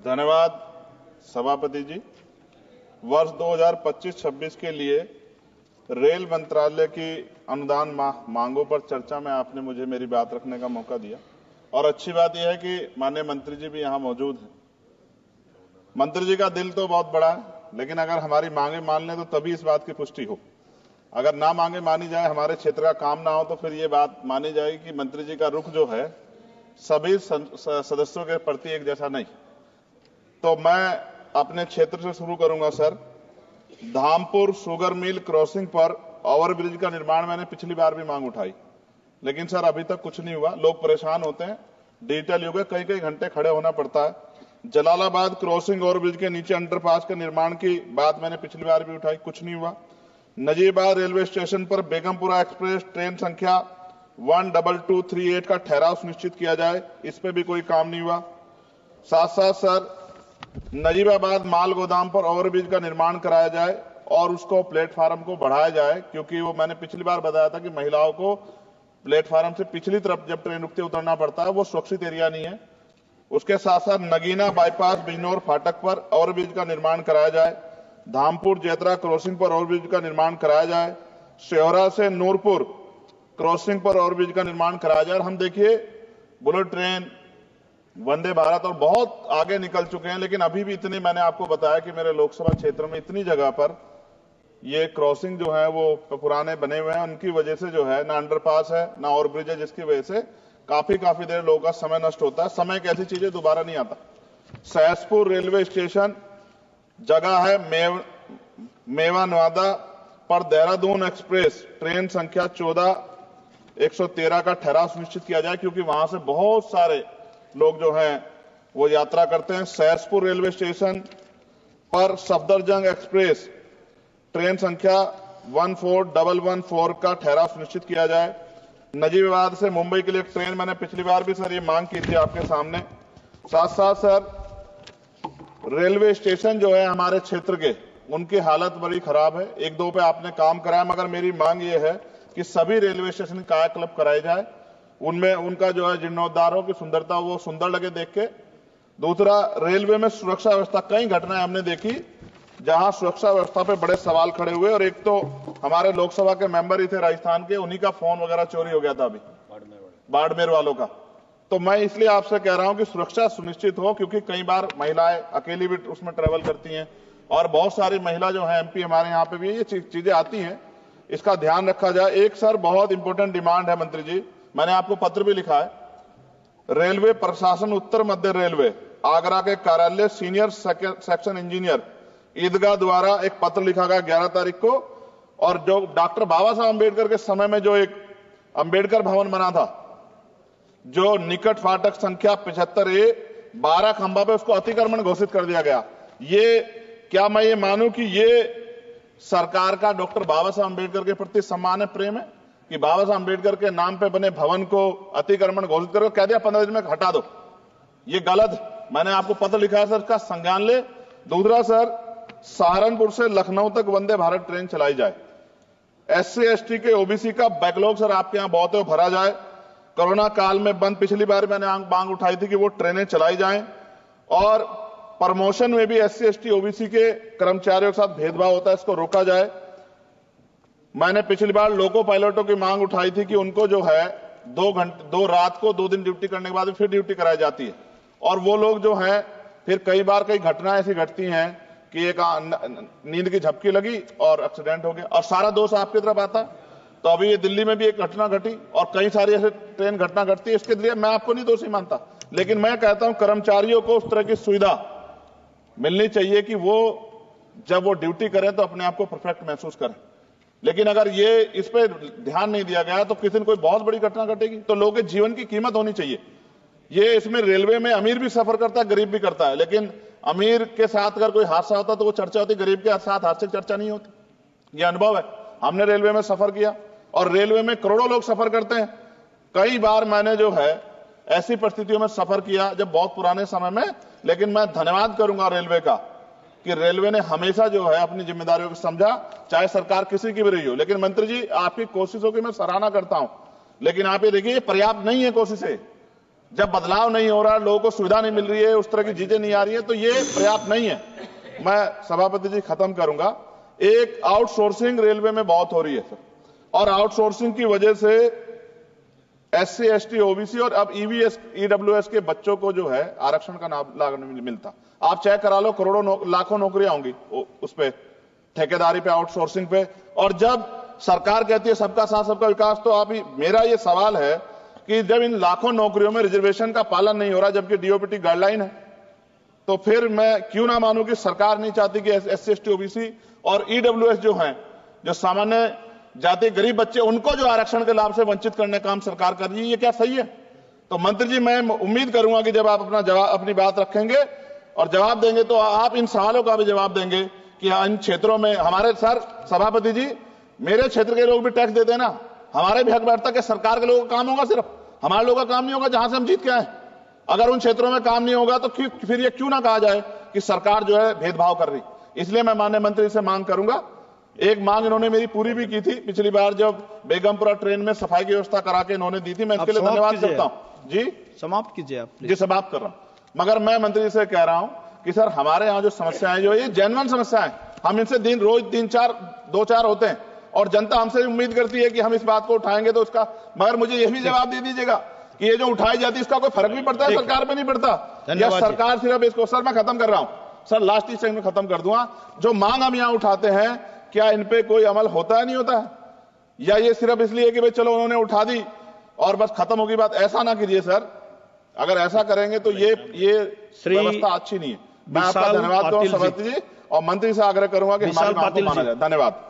धन्यवाद सभापति जी। वर्ष 2025-26 के लिए रेल मंत्रालय की अनुदान मांगों पर चर्चा में आपने मुझे मेरी बात रखने का मौका दिया और अच्छी बात यह है कि माननीय मंत्री जी भी यहां मौजूद हैं। मंत्री जी का दिल तो बहुत बड़ा है, लेकिन अगर हमारी मांगे मान लें तो तभी इस बात की पुष्टि हो। अगर ना मांगे मानी जाए, हमारे क्षेत्र का काम ना हो, तो फिर ये बात मानी जाएगी कि मंत्री जी का रुख जो है सभी सदस्यों के प्रति एक जैसा नहीं। तो मैं अपने क्षेत्र से शुरू करूंगा sir. Dhampur sugar mill crossing पर ओवरब्रिज का निर्माण मैंने पिछली बार भी मांग उठाई, लेकिन सर अभी तक कुछ नहीं हुआ। लोग परेशान होते हैं, डिजिटल युग है, कई कई घंटे खड़े होना पड़ता है। जलालाबाद क्रॉसिंग ओवरब्रिज के नीचे अंडरपास के निर्माण की बात मैंने पिछली बार भी उठाई, कुछ नहीं हुआ। नजीबाबाद रेलवे स्टेशन पर बेगमपुरा एक्सप्रेस ट्रेन संख्या 12238 का ठहराव सुनिश्चित किया जाए, इस पे भी कोई काम नहीं हुआ। साथ साथ सर नजीबाबाद माल गोदाम पर ओवरब्रिज का निर्माण कराया जाए और उसको प्लेटफार्म को बढ़ाया जाए, क्योंकि वो मैंने पिछली बार बताया था कि महिलाओं को प्लेटफार्म से पिछली तरफ जब ट्रेन रुकते उतरना पड़ता है, वो सुरक्षित एरिया नहीं है। उसके साथ साथ नगीना बाईपास बिजनौर फाटक पर ओवरब्रिज का निर्माण कराया जाए। धामपुर जेतरा क्रॉसिंग पर ओवरब्रिज का निर्माण कराया जाए। शेहरा से नूरपुर क्रॉसिंग पर ओवरब्रिज का निर्माण कराया जाए। हम देखिए बुलेट ट्रेन, वंदे भारत और बहुत आगे निकल चुके हैं, लेकिन अभी भी इतने, मैंने आपको बताया कि मेरे लोकसभा क्षेत्र में इतनी जगह पर ये क्रॉसिंग जो है वो पुराने बने हुए हैं। उनकी वजह से जो है ना अंडरपास है ना ओवरब्रिज है, जिसकी वजह से काफी देर लोगों का समय नष्ट होता है। समय एक ऐसी चीज है दोबारा नहीं आता। सहसपुर रेलवे स्टेशन जगह है मेवा नवादा पर देहरादून एक्सप्रेस ट्रेन संख्या 14113 का ठहराव सुनिश्चित किया जाए, क्योंकि वहां से बहुत सारे लोग जो हैं वो यात्रा करते हैं। सहसपुर रेलवे स्टेशन पर सफदरजंग एक्सप्रेस ट्रेन संख्या 14114 का ठहराव सुनिश्चित किया जाए। नजीबाबाद से मुंबई के लिए एक ट्रेन, मैंने पिछली बार भी सर ये मांग की थी आपके सामने। साथ साथ सर रेलवे स्टेशन जो है हमारे क्षेत्र के, उनकी हालत बड़ी खराब है। एक दो पे आपने काम कराया, मगर मेरी मांग ये है कि सभी रेलवे स्टेशन कायाकल्प कराए जाए, उनमें उनका जो है जीर्णोद्धारों की सुंदरता वो सुंदर लगे देख के। दूसरा, रेलवे में सुरक्षा व्यवस्था, कई घटनाएं हमने देखी जहां सुरक्षा व्यवस्था पे बड़े सवाल खड़े हुए। और एक तो हमारे लोकसभा के मेंबर ही थे राजस्थान के, उन्हीं का फोन वगैरह चोरी हो गया था अभी बाड़मेर वालों का। तो मैं इसलिए आपसे कह रहा हूं कि सुरक्षा सुनिश्चित हो, क्योंकि कई बार महिलाएं अकेली भी उसमें ट्रेवल करती हैं और बहुत सारी महिला जो है एमपी हमारे यहाँ पे भी ये चीजें आती हैं, इसका ध्यान रखा जाए। एक सर बहुत इंपॉर्टेंट डिमांड है मंत्री जी, मैंने आपको पत्र भी लिखा है। रेलवे प्रशासन उत्तर मध्य रेलवे आगरा के कार्यालय सीनियर सेक्शन इंजीनियर ईदगाह द्वारा एक पत्र लिखा गया 11 तारीख को, और जो डॉक्टर बाबा साहब अम्बेडकर के समय में जो एक अम्बेडकर भवन बना था, जो निकट फाटक संख्या 75A 12 खंबा पे, उसको अतिक्रमण घोषित कर दिया गया। ये क्या मैं ये मानूं कि ये सरकार का डॉक्टर बाबा साहब अम्बेडकर के प्रति सम्मान है, प्रेम है, कि बाबा साहब अम्बेडकर के नाम पे बने भवन को अतिक्रमण घोषित करके कह दिया 15 दिन में हटा दो? ये गलत। मैंने आपको पत्र लिखा है सर, इसका संज्ञान ले। दूसरा सर, सहारनपुर से लखनऊ तक वंदे भारत ट्रेन चलाई जाए। SC ST के OBC का बैकलॉग सर आपके यहां बहुत है, भरा जाए। कोरोना काल में बंद, पिछली बार मैंने मांग उठाई थी कि वो ट्रेनें चलाई जाएं। और प्रमोशन में भी SC ST OBC के कर्मचारियों के साथ भेदभाव होता है, इसको रोका जाए। मैंने पिछली बार लोको पायलटों की मांग उठाई थी कि उनको जो है 2 रात को 2 दिन ड्यूटी करने के बाद फिर ड्यूटी कराई जाती है, और वो लोग जो है फिर कई बार कई घटनाएं ऐसी घटती हैं कि एक नींद की झपकी लगी और एक्सीडेंट हो गया, और सारा दोष आपकी तरफ आता। तो अभी ये दिल्ली में भी एक घटना घटी और कई सारी ऐसे ट्रेन घटना घटती है। इसके लिए मैं आपको नहीं दोषी मानता, लेकिन मैं कहता हूं कर्मचारियों को उस तरह की सुविधा मिलनी चाहिए कि वो जब वो ड्यूटी करें तो अपने आप को परफेक्ट महसूस करें। लेकिन अगर ये इस पे ध्यान नहीं दिया गया तो किसी दिन कोई बहुत बड़ी घटना घटेगी। तो लोगों के जीवन की कीमत होनी चाहिए। ये इसमें रेलवे में अमीर भी सफर करता है, गरीब भी करता है, लेकिन अमीर के साथ अगर कोई हादसा होता तो वो चर्चा होती, गरीब के साथ हादसे की चर्चा नहीं होती। ये अनुभव है, हमने रेलवे में सफर किया और रेलवे में करोड़ों लोग सफर करते हैं। कई बार मैंने जो है ऐसी परिस्थितियों में सफर किया जब बहुत पुराने समय में, लेकिन मैं धन्यवाद करूंगा रेलवे का कि रेलवे ने हमेशा जो है अपनी जिम्मेदारियों को समझा, चाहे सरकार किसी की भी रही हो। लेकिन मंत्री जी, आपकी कोशिशों की मैं सराहना करता हूं, लेकिन आप ये देखिए पर्याप्त नहीं है कोशिशें। जब बदलाव नहीं हो रहा, लोगों को सुविधा नहीं मिल रही है, उस तरह की चीजें नहीं आ रही है, तो ये पर्याप्त नहीं है। मैं सभापति जी खत्म करूंगा। एक आउटसोर्सिंग रेलवे में बहुत हो रही है सर, और आउटसोर्सिंग की वजह से SC ST OBC और अब EVS EWS के बच्चों को जो है आरक्षण का लाभ नहीं मिलता। आप चेक करा लो, करोड़ों लाखों नौकरियां होंगी उस पे, ठेकेदारी पे, आउटसोर्सिंग पे। और जब सरकार कहती है सबका साथ सबका विकास, तो आप ही, मेरा ये सवाल है कि जब इन लाखों नौकरियों में रिजर्वेशन का पालन नहीं हो रहा, जबकि DOPT गाइडलाइन है, तो फिर मैं क्यों ना मानूं कि सरकार नहीं चाहती कि SC ST OBC और EWS जो हैं, जो सामान्य जाति गरीब बच्चे, उनको जो आरक्षण के लाभ से वंचित करने का काम सरकार कर रही है, ये क्या सही है? तो मंत्री जी, मैं उम्मीद करूंगा कि जब आप अपनी बात रखेंगे और जवाब देंगे, तो आप इन सवालों का भी जवाब देंगे कि इन क्षेत्रों में हमारे, सर सभापति जी, मेरे क्षेत्र के लोग भी टैक्स देते हैं ना, हमारे भी हक बैठता कि सरकार के लोगों का काम होगा, सिर्फ हमारे लोगों का काम नहीं होगा जहां से हम जीत के आए। अगर उन क्षेत्रों में काम नहीं होगा तो फिर ये क्यों ना कहा जाए कि सरकार जो है भेदभाव कर रही। इसलिए मैं माननीय मंत्री से मांग करूंगा, एक मांग इन्होंने मेरी पूरी भी की थी पिछली बार, जब बेगमपुरा ट्रेन में सफाई की व्यवस्था करा के इन्होंने दी थी, मैं इसके लिए धन्यवाद करता हूं जी। समाप्त कीजिए आप जी। समाप्त कर रहा हूं। मगर मैं मंत्री जी से कह रहा हूं कि सर, हमारे यहां जो समस्याएं जो ये जेन्युइन समस्याएं, हम इनसे रोज 2-4 होते हैं, और जनता हमसे उम्मीद करती है कि हम इस बात को उठाएंगे तो उसका, मगर मुझे यह भी जवाब दे दीजिएगा कि ये जो उठाई जाती है इसका कोई फर्क भी पड़ता है, सरकार पे नहीं पड़ता, या सरकार सिर्फ इसको, सर मैं खत्म कर रहा हूं सर, लास्ट सेकंड में खत्म कर दूंगा। जो मांग हम यहां उठाते हैं, क्या इन पे कोई अमल होता है, नहीं होता है, या ये सिर्फ इसलिए कि भाई चलो उन्होंने उठा दी और बस खत्म होगी बात? ऐसा ना कीजिए सर, अगर ऐसा करेंगे तो ये व्यवस्था अच्छी नहीं है। मैं आपका धन्यवाद दूंगा सभापति जी, और मंत्री से आग्रह करूंगा कि हमारी मांग को माना जाए। धन्यवाद।